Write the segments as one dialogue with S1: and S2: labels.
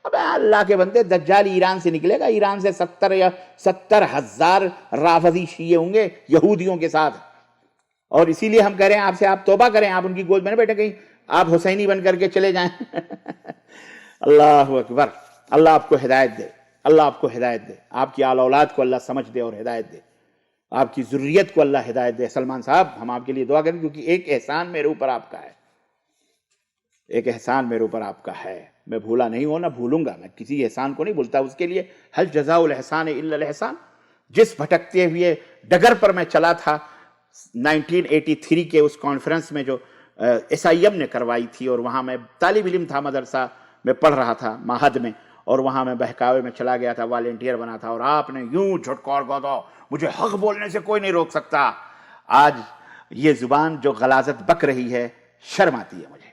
S1: اب اللہ کے بندے دجال ایران سے نکلے گا، ایران سے 70,000 رافضی شیعہ ہوں گے یہودیوں کے ساتھ، اور اسی لیے ہم کہہ رہے ہیں آپ سے، آپ توبہ کریں، آپ ان کی گود میں نہ بیٹھے، کہیں آپ حسینی بن کر کے چلے جائیں۔ اللہ اکبر، اللہ آپ کو ہدایت دے، اللہ آپ کو ہدایت دے، آپ کی آل اولاد کو اللہ سمجھ دے اور ہدایت دے، آپ کی ذریت کو اللہ ہدایت دے۔ سلمان صاحب ہم آپ کے لیے دعا کریں، کیونکہ ایک احسان میرے اوپر آپ کا ہے، ایک احسان میرے اوپر آپ کا ہے، میں بھولا نہیں ہوں، نہ بھولوں گا، میں کسی احسان کو نہیں بھولتا۔ اس کے لیے حل جزاء الاحسان الا الاحسان، جس بھٹکتے ہوئے ڈگر پر میں چلا تھا 1983 کے اس کانفرنس میں جو SIM نے کروائی تھی، اور وہاں میں طالب علم تھا، مدرسہ میں پڑھ رہا تھا معہد میں، اور وہاں میں بہکاوے میں چلا گیا تھا، والنٹیئر بنا تھا، اور آپ نے یوں جھٹکار کہا تھا مجھے حق بولنے سے کوئی نہیں روک سکتا۔ آج یہ زبان جو غلاظت بک رہی ہے، شرم آتی ہے مجھے،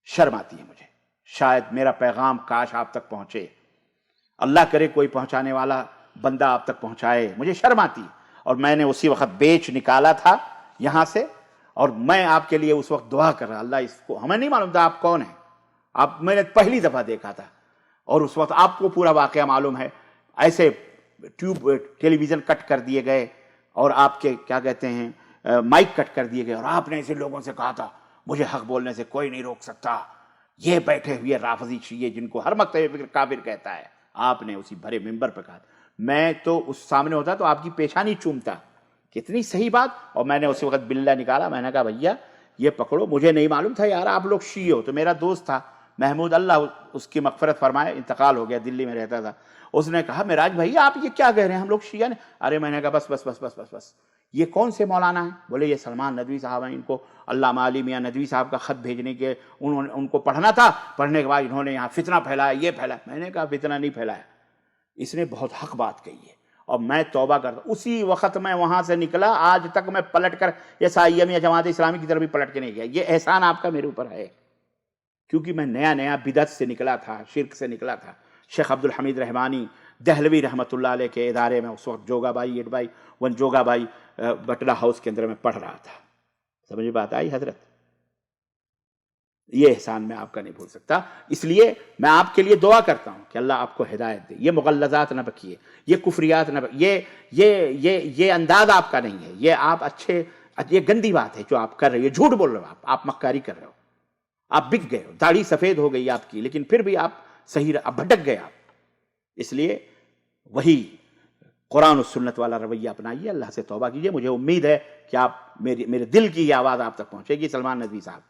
S1: شرم آتی ہے مجھے۔ شاید میرا پیغام کاش آپ تک پہنچے، اللہ کرے کوئی پہنچانے والا بندہ آپ تک پہنچائے، مجھے شرم آتی۔ اور میں نے اسی وقت بیچ نکالا تھا یہاں سے، اور میں آپ کے لیے اس وقت دعا کر رہا، اللہ اس کو، ہمیں نہیں معلوم تھا آپ کون ہیں، آپ میں نے پہلی دفعہ دیکھا تھا، اور اس وقت آپ کو پورا واقعہ معلوم ہے، ایسے ٹیلی ویژن کٹ کر دیے گئے، اور آپ کے کیا کہتے ہیں مائک کٹ کر دیے گئے، اور آپ نے ایسے لوگوں سے کہا تھا مجھے حق بولنے سے کوئی نہیں روک سکتا۔ یہ بیٹھے ہوئے رافضی شیعہ جن کو ہر مکتب فکر کافر کہتا ہے، آپ نے اسی بھرے ممبر پہ کہا، میں تو اس سامنے ہوتا تو آپ کی پیشانی چومتا، کتنی صحیح بات۔ اور میں نے اسی وقت بلّہ نکالا، میں نے کہا بھیا یہ پکڑو، مجھے نہیں معلوم تھا یار آپ لوگ شیعہ ہو۔ تو میرا دوست تھا محمود، اللہ اس کی مغفرت فرمائے، انتقال ہو گیا، دلی میں رہتا تھا، اس نے کہا معراج بھائی آپ یہ کیا کہہ رہے ہیں، ہم لوگ شیعہ نے؟ ارے میں نے کہا بس بس بس بس بس بس، یہ کون سے مولانا ہیں؟ بولے یہ سلمان ندوی صاحب ہیں، ان کو علامہ علی میاں ندوی صاحب کا خط بھیجنے کے ان کو پڑھنا تھا، پڑھنے کے بعد انہوں نے یہاں فتنہ پھیلایا، یہ پھیلایا۔ میں نے کہا فتنہ نہیں پھیلایا، اس نے بہت حق بات کہی ہے، اور میں توبہ کرتا۔ اسی وقت میں وہاں سے نکلا، آج تک میں پلٹ کر SIM یا جماعت اسلامی کی طرف بھی پلٹ کے نہیں گیا۔ یہ احسان آپ کا میرے اوپر ہے، کیونکہ میں نیا بدعت سے نکلا تھا، شرک سے نکلا تھا۔ شیخ عبدالحمید رحمانی دہلوی رحمۃ اللہ علیہ کے ادارے میں اس وقت Jogabai 8x1 Jogabai Batla house کے اندر میں پڑھ رہا تھا، سمجھ بات آئی حضرت؟ یہ احسان میں آپ کا نہیں بھول سکتا، اس لیے میں آپ کے لیے دعا کرتا ہوں کہ اللہ آپ کو ہدایت دے۔ یہ مغلظات نہ بکیے، یہ کفریات نہ یہ انداز آپ کا نہیں ہے، یہ آپ اچھے، یہ گندی بات ہے جو آپ کر رہے ہو، یہ جھوٹ بول رہے ہو، آپ مکاری کر رہے ہو، آپ بک گئے ہو، داڑھی سفید ہو گئی آپ کی، لیکن پھر بھی آپ صحیح اب بھٹک گئے آپ۔ اس لیے وہی قرآن و سنت والا رویہ اپنائیے، اللہ سے توبہ کیجیے۔ مجھے امید ہے کہ آپ میرے دل کی یہ آواز آپ تک پہنچے گی۔ سلمان ندوی صاحب،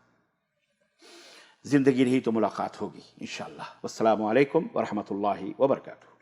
S1: زندگی رہی تو ملاقات ہوگی انشاءاللہ۔ والسلام علیکم ورحمۃ اللہ وبرکاتہ۔